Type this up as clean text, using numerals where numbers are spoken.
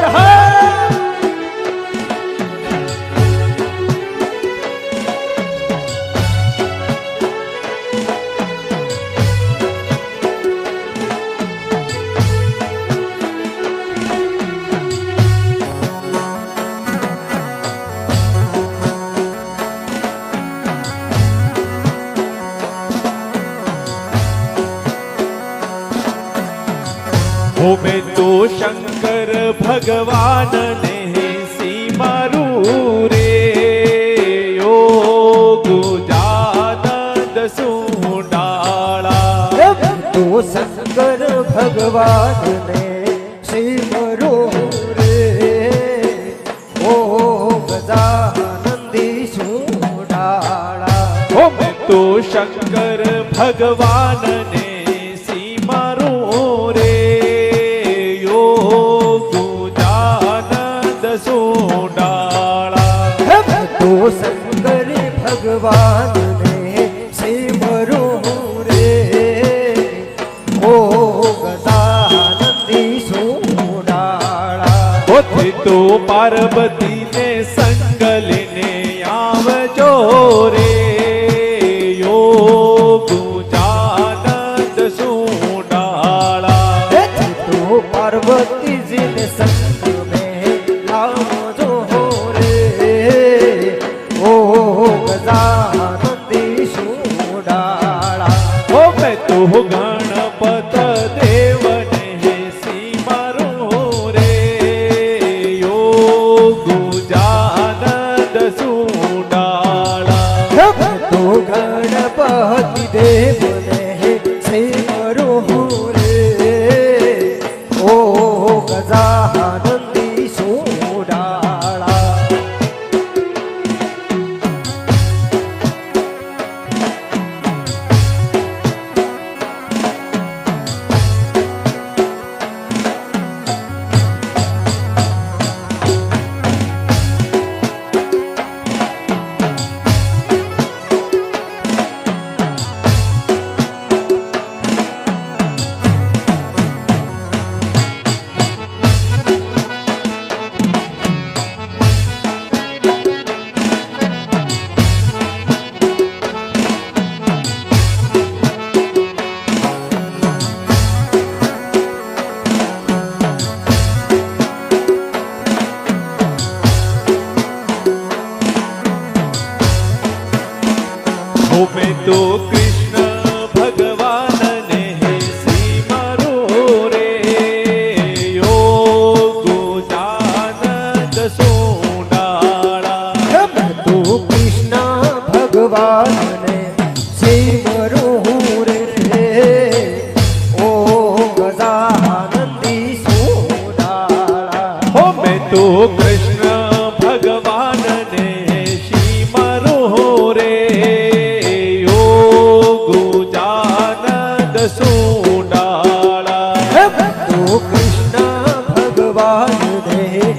હર હર मैं तो शंकर भगवान ने सीमारू रे योग जानंद सुडाला तो शंकर भगवान ने सिमरो रे ओ गजानंदी सुडाला ओ मैं तो शंकर भगवान ने सीमारू रे तो शंकर भगवान ने सिमरो रे ओ गजानंदी सोडाला होते तो पार्वती ने संग लेने आवजो रे योग जानंद सोडाला तो पार्वती जी ने संग में आवजो गजानंदी सोडाला ओ मैं तो गणपत देव ने सीमारो रे योग जानंद सोडाला तो गणपति देव ने सिमरो रे ओ गजानंदी सोडाला मैं तो कृष्ण भगवान ने सीमारो रे योग जानंद सोडाला तो कृष्ण भगवान ने सिमरो रे ओ गजानंदी सोडाला हो मैं तो कृष्ण भगवान ने सीमारो रे सोडाला तो कृष्ण भगवान ने